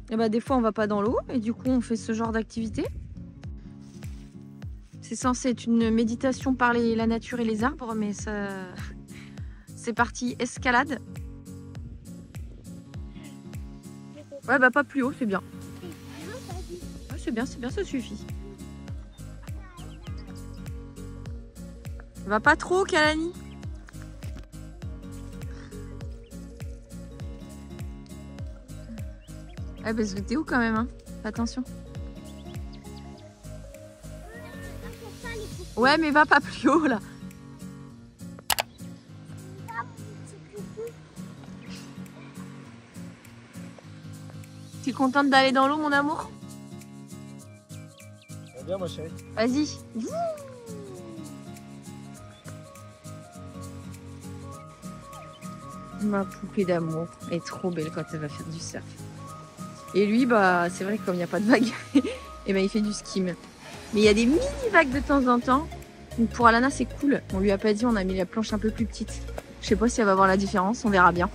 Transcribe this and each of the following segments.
Et bah des fois on va pas dans l'eau et du coup on fait ce genre d'activité. C'est censé être une méditation par la nature et les arbres, mais ça c'est parti escalade. Ouais bah pas plus haut, c'est bien. Ouais, c'est bien, ça suffit. Va pas trop, Kalani. Ouais, parce que t'es où quand même, hein? Attention. Ouais, mais va pas plus haut là. T'es contente d'aller dans l'eau, mon amour? Bien, ma chérie. Vas-y. Ma poupée d'amour est trop belle quand elle va faire du surf. Et lui, bah, c'est vrai que comme il n'y a pas de vagues, et ben il fait du skim. Mais il y a des mini vagues de temps en temps. Donc pour Alana, c'est cool. On lui a pas dit, on a mis la planche un peu plus petite. Je sais pas si elle va voir la différence, on verra bien.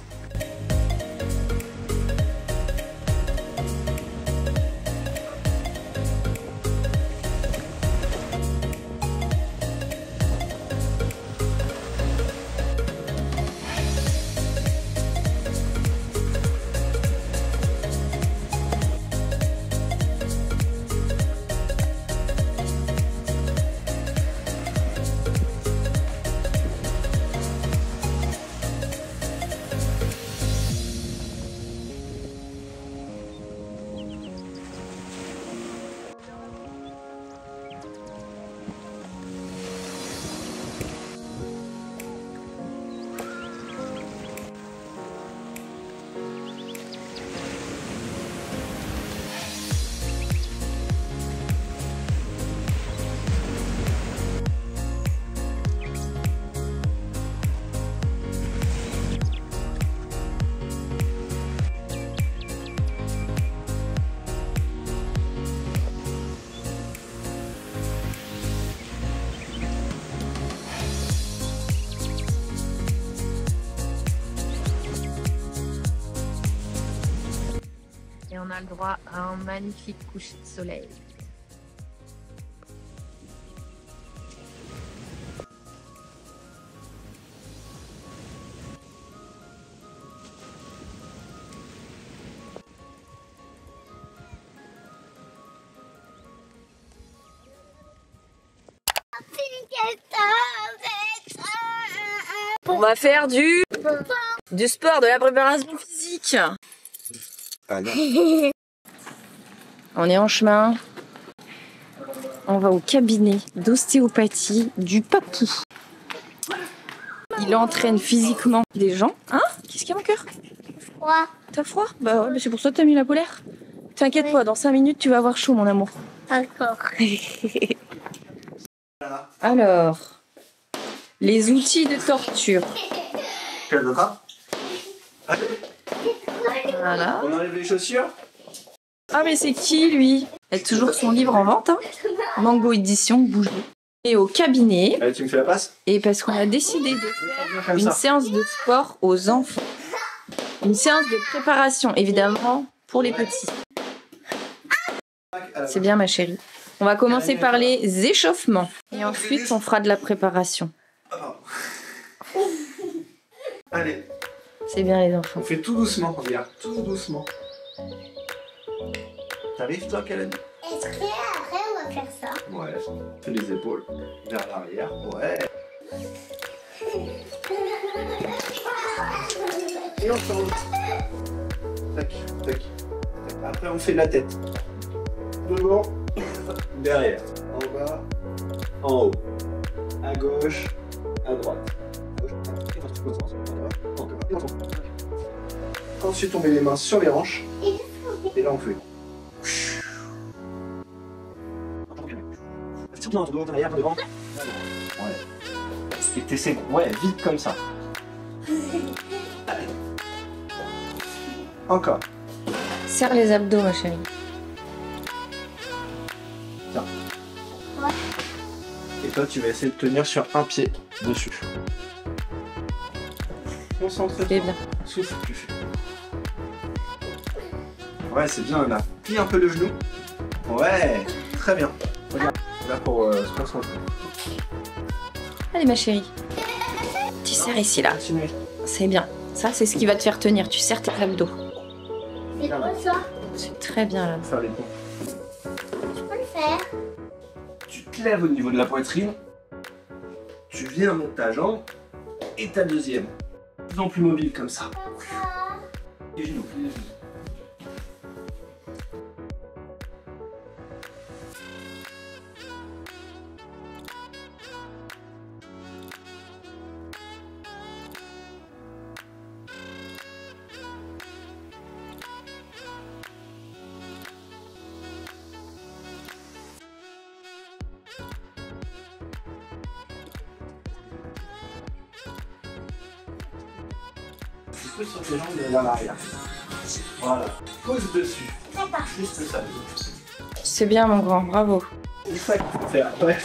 Et on a le droit à un magnifique coucher de soleil. On va faire du sport, de la préparation physique. Ah non. On est en chemin. On va au cabinet d'ostéopathie du Papou. Il entraîne physiquement des gens. Hein? Qu'est-ce qu'il y a, mon cœur? Froid. T'as froid? Bah ouais, mais c'est pour ça que t'as mis la polaire. T'inquiète pas, dans 5 minutes, tu vas avoir chaud, mon amour. D'accord. Alors, les outils de torture. Voilà. On enlève les chaussures. Ah, mais c'est qui, lui? Il a toujours son livre en vente, hein. Mango édition, bouge. Et au cabinet. Allez, tu me fais la passe? Et parce qu'on a décidé de faire une séance de sport aux enfants. Une séance de préparation, évidemment, pour les petits. C'est bien, ma chérie. On va commencer par les échauffements. Et ensuite, on fera de la préparation. Allez, C'est bien, les enfants. on fait tout doucement, regarde, tout doucement. T'arrives, toi, Kellen? Est-ce qu'après on va faire ça? Ouais. Fais les épaules vers l'arrière. Ouais. Et on tourne. Tac, tac, tac. Après, on fait la tête. Devant, derrière. En bas, en haut. À gauche, à droite. Ensuite, on met les mains sur les hanches. Et là, on fait. Surtout dans ton dos, derrière, devant. Ouais. Et t'essaies, ouais, vite comme ça. Allez. Encore. Serre les abdos, ma chérie. Tiens. Et toi, tu vas essayer de tenir sur un pied dessus. Concentre-toi. C'est bien. Souffle, tu fais. Ouais, c'est bien, là. Plie un peu le genou. Ouais, très bien. Regarde, là pour se concentrer. Allez ma chérie. Tu serres ici là. Continuez. C'est bien. Ça, c'est ce qui va te faire tenir. Tu serres tes abdos. C'est quoi ça? C'est très bien là. Faire les pompes. Je peux le faire. Tu te lèves au niveau de la poitrine. Tu viens monter ta jambe. Et ta deuxième. De plus en plus mobile comme ça. Les genoux, les genoux. Pose sur tes jambes vers l'arrière. Voilà. Pose dessus. Juste ça. C'est bien mon grand, bravo. C'est ça qu'il faut faire. Ouais.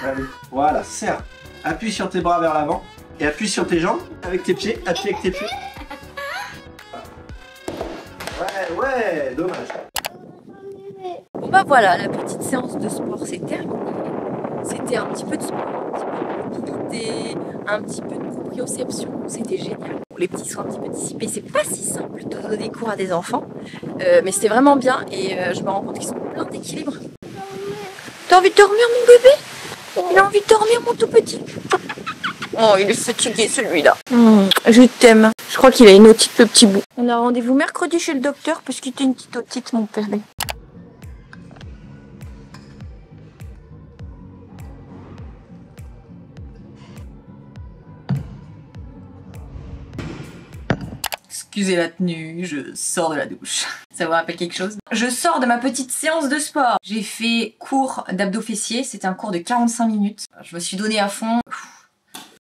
Allez. Voilà, serre. Appuie sur tes bras vers l'avant. Et appuie sur tes jambes avec tes pieds. Appuie avec tes pieds. Ouais, ouais, dommage. Bon bah voilà, la petite séance de sport c'est terminé. C'était un petit peu de sport, un petit peu de mobilité, un petit peu de proprioception. C'était génial. Les petits sont un petit peu dissipés. C'est pas si simple de donner cours à des enfants, mais c'était vraiment bien et je me rends compte qu'ils sont pleins d'équilibre. T'as envie de dormir mon bébé? Il a envie de dormir mon tout petit. Oh, il est fatigué celui-là. Je t'aime. Je crois qu'il a une otite le petit bout. On a rendez-vous mercredi chez le docteur parce qu'il était une petite otite mon père. Excusez la tenue, je sors de la douche. Ça vous rappelle quelque chose? Je sors de ma petite séance de sport. J'ai fait cours d'abdos fessiers, c'était un cours de 45 minutes. Je me suis donné à fond.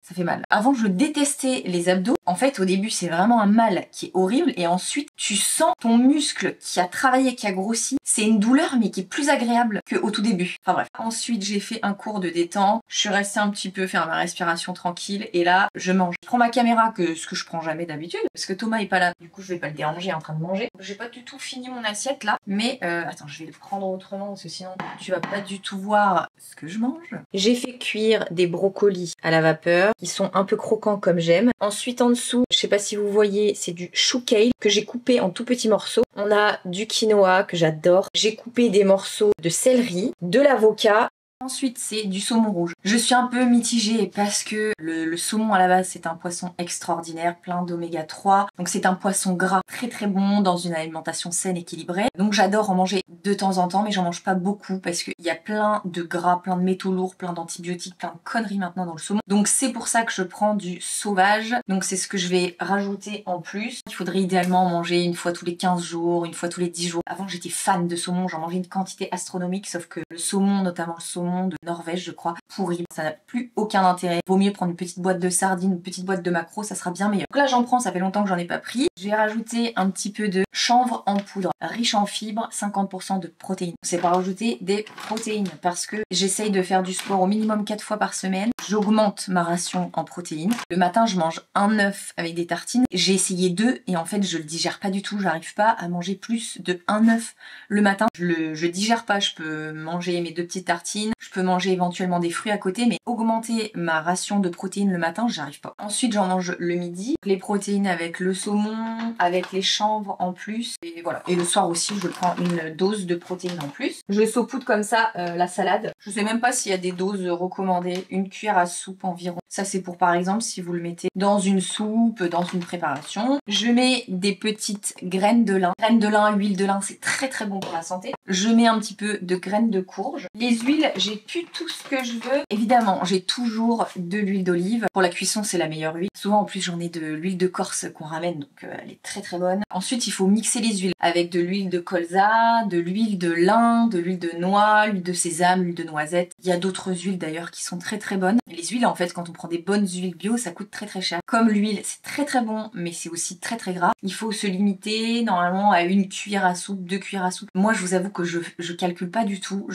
Ça fait mal. Avant, je détestais les abdos. En fait, au début, c'est vraiment un mal qui est horrible. Et ensuite, tu sens ton muscle qui a travaillé, qui a grossi. C'est une douleur, mais qui est plus agréable qu'au tout début. Enfin bref. Ensuite, j'ai fait un cours de détente. Je suis restée un petit peu faire ma respiration tranquille. Et là, je mange. Je prends ma caméra, ce que je prends jamais d'habitude. Parce que Thomas est pas là. Du coup, je vais pas le déranger en train de manger. J'ai pas du tout fini mon assiette là. Mais attends, je vais le prendre autrement. Parce que sinon, tu vas pas du tout voir ce que je mange. J'ai fait cuire des brocolis à la vapeur. Ils sont un peu croquants comme j'aime. Ensuite en dessous, je sais pas si vous voyez, c'est du chou kale que j'ai coupé en tout petits morceaux. On a du quinoa que j'adore. J'ai coupé des morceaux de céleri, de l'avocat. Ensuite, c'est du saumon rouge. Je suis un peu mitigée parce que le saumon à la base, c'est un poisson extraordinaire, plein d'oméga 3. Donc c'est un poisson gras très très bon dans une alimentation saine, équilibrée. Donc j'adore en manger de temps en temps, mais j'en mange pas beaucoup parce qu'il y a plein de gras, plein de métaux lourds, plein d'antibiotiques, plein de conneries maintenant dans le saumon. Donc c'est pour ça que je prends du sauvage. Donc c'est ce que je vais rajouter en plus. Il faudrait idéalement en manger une fois tous les 15 jours, une fois tous les 10 jours. Avant j'étais fan de saumon, j'en mangeais une quantité astronomique, sauf que le saumon, notamment le saumon de Norvège je crois, pourri, ça n'a plus aucun intérêt. Vaut mieux prendre une petite boîte de sardines, une petite boîte de maquereaux, ça sera bien meilleur. Donc là j'en prends, ça fait longtemps que j'en ai pas pris. J'ai rajouté un petit peu de chanvre en poudre, riche en fibres, 50% de protéines. C'est pas rajouter des protéines parce que j'essaye de faire du sport au minimum 4 fois par semaine. J'augmente ma ration en protéines. Le matin je mange un œuf avec des tartines. J'ai essayé 2 et en fait je le digère pas du tout, j'arrive pas à manger plus de un œuf le matin. Je digère pas, je peux manger mes 2 petites tartines, je peux manger éventuellement des fruits à côté, mais augmenter ma ration de protéines le matin, j'arrive pas. Ensuite, j'en mange le midi, les protéines avec le saumon, avec les chanvres en plus, et voilà. Et le soir aussi, je prends une dose de protéines en plus. Je saupoudre comme ça la salade. Je sais même pas s'il y a des doses recommandées, une cuillère à soupe environ. Ça, c'est pour par exemple si vous le mettez dans une soupe, dans une préparation. Je mets des petites graines de lin. Graines de lin, huile de lin, c'est très très bon pour la santé. Je mets un petit peu de graines de courge. Les huiles, j'ai plus tout ce que je veux. Évidemment, j'ai toujours de l'huile d'olive. Pour la cuisson, c'est la meilleure huile. Souvent, en plus, j'en ai de l'huile de Corse qu'on ramène, donc elle est très très bonne. Ensuite, il faut mixer les huiles avec de l'huile de colza, de l'huile de lin, de l'huile de noix, l'huile de sésame, l'huile de noisette. Il y a d'autres huiles d'ailleurs qui sont très très bonnes. Les huiles, en fait, quand on prend des bonnes huiles bio, ça coûte très très cher. Comme l'huile, c'est très très bon, mais c'est aussi très très gras. Il faut se limiter normalement à une cuillère à soupe, 2 cuillères à soupe. Moi, je vous avoue que je calcule pas du tout.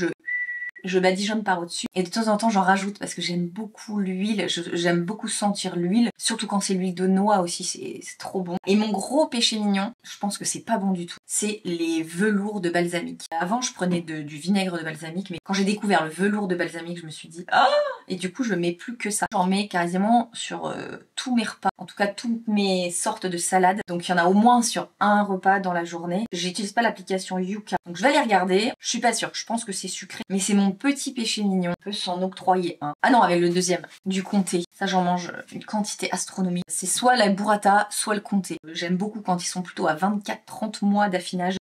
je badigeonne par au-dessus et de temps en temps j'en rajoute parce que j'aime beaucoup l'huile, j'aime beaucoup sentir l'huile, surtout quand c'est l'huile de noix aussi, c'est trop bon. Et mon gros péché mignon, je pense que c'est pas bon du tout, c'est les velours de balsamique. Avant je prenais du vinaigre de balsamique, mais quand j'ai découvert le velours de balsamique, je me suis dit ah, et du coup je mets plus que ça. J'en mets quasiment sur tous mes repas, en tout cas toutes mes sortes de salades, donc il y en a au moins sur un repas dans la journée. J'utilise pas l'application Yuka, donc je vais aller regarder, je suis pas sûre, je pense que c'est sucré, mais c'est mon petit péché mignon, on peut s'en octroyer un. Ah non, avec le deuxième, du comté, ça j'en mange une quantité astronomique. C'est soit la burrata, soit le comté. J'aime beaucoup quand ils sont plutôt à 24-30 mois d'affinage,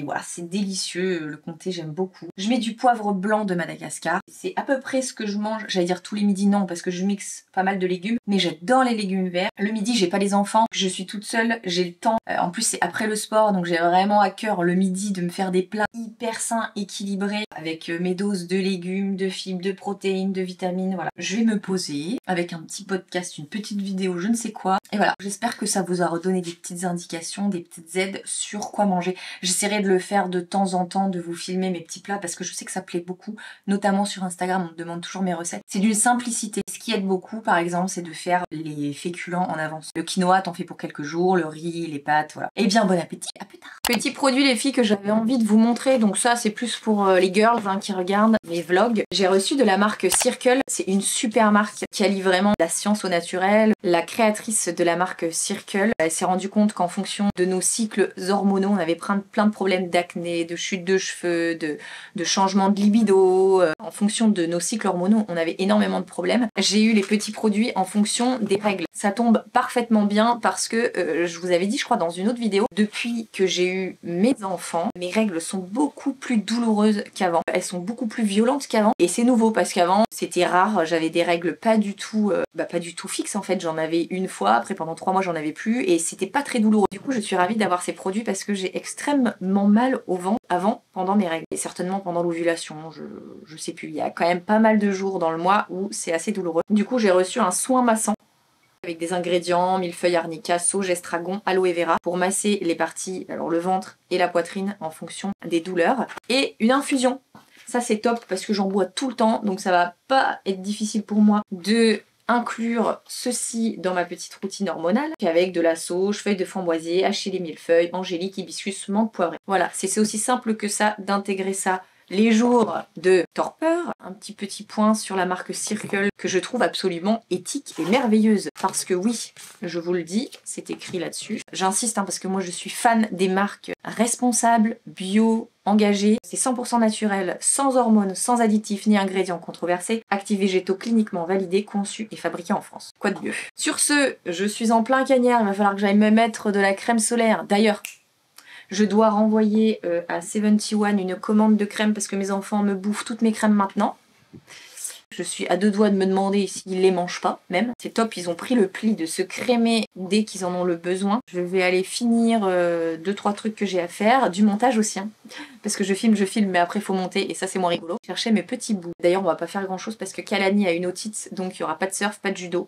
voilà, c'est délicieux, le comté j'aime beaucoup. Je mets du poivre blanc de Madagascar, c'est à peu près ce que je mange, j'allais dire tous les midis non, parce que je mixe pas mal de légumes, mais j'adore les légumes verts. Le midi j'ai pas les enfants, je suis toute seule, j'ai le temps, en plus c'est après le sport, donc j'ai vraiment à cœur le midi de me faire des plats hyper sains, équilibrés, avec mes doses de légumes, de fibres, de protéines, de vitamines, voilà. Je vais me poser avec un petit podcast, une petite vidéo, je ne sais quoi, et voilà. J'espère que ça vous a redonné des petites indications, des petites aides sur quoi manger. J'essaierai de le faire de temps en temps, de vous filmer mes petits plats, parce que je sais que ça plaît beaucoup, notamment sur Instagram, on me demande toujours mes recettes. C'est d'une simplicité. Ce qui aide beaucoup, par exemple, c'est de faire les féculents en avance. Le quinoa, t'en fais pour quelques jours, le riz, les pâtes, voilà. Et bien, bon appétit, à plus tard. Petit produit les filles que j'avais envie de vous montrer, donc ça c'est plus pour les girls qui regardent mes vlogs. J'ai reçu de la marque Circle, c'est une super marque qui allie vraiment la science au naturel. La créatrice de la marque Circle, elle s'est rendue compte qu'en fonction de nos cycles hormonaux, on avait plein de problèmes d'acné, de chute de cheveux, de changement de libido. En fonction de nos cycles hormonaux, on avait énormément de problèmes. J'ai eu les petits produits en fonction des règles. Ça tombe parfaitement bien parce que je vous avais dit, je crois dans une autre vidéo, depuis que j'ai eu mes enfants, mes règles sont beaucoup plus douloureuses qu'avant. Elles sont beaucoup plus violentes qu'avant. Et c'est nouveau parce qu'avant, c'était rare, j'avais des règles pas du tout fixes en fait. J'en avais une fois, après pendant 3 mois j'en avais plus et c'était pas très douloureux. Du coup, je suis ravie d'avoir ces produits parce que j'ai extrêmement mal au ventre avant, pendant mes règles. Et certainement pendant l'ovulation, je sais plus. Il y a quand même pas mal de jours dans le mois où c'est assez douloureux. Du coup, j'ai reçu un soin massant avec des ingrédients, millefeuille, arnica, sauge, estragon, aloe vera pour masser les parties, alors le ventre et la poitrine en fonction des douleurs. Et une infusion. Ça c'est top parce que j'en bois tout le temps, donc ça va pas être difficile pour moi de inclure ceci dans ma petite routine hormonale. Puis avec de la sauge, feuilles de framboisier, hacher les millefeuilles, angélique, hibiscus, menthe poivrée. Voilà, c'est aussi simple que ça d'intégrer ça les jours de torpeur. Un petit point sur la marque Circle que je trouve absolument éthique et merveilleuse. Parce que oui, je vous le dis, c'est écrit là-dessus. J'insiste parce que moi je suis fan des marques responsables, bio, engagées. C'est 100% naturel, sans hormones, sans additifs ni ingrédients controversés, actifs végétaux cliniquement validés, conçus et fabriqués en France. Quoi de mieux? Sur ce, je suis en plein cagnard, il va falloir que j'aille me mettre de la crème solaire. D'ailleurs, je dois renvoyer à 71 une commande de crème parce que mes enfants me bouffent toutes mes crèmes maintenant. Je suis à 2 doigts de me demander s'ils les mangent pas, même. C'est top, ils ont pris le pli de se crémer dès qu'ils en ont le besoin. Je vais aller finir 2-3 trucs que j'ai à faire, du montage aussi. Hein. Parce que je filme, mais après il faut monter et ça c'est moins rigolo. Je cherchais mes petits bouts. D'ailleurs on va pas faire grand chose parce que Kalani a une otite, donc il y aura pas de surf, pas de judo.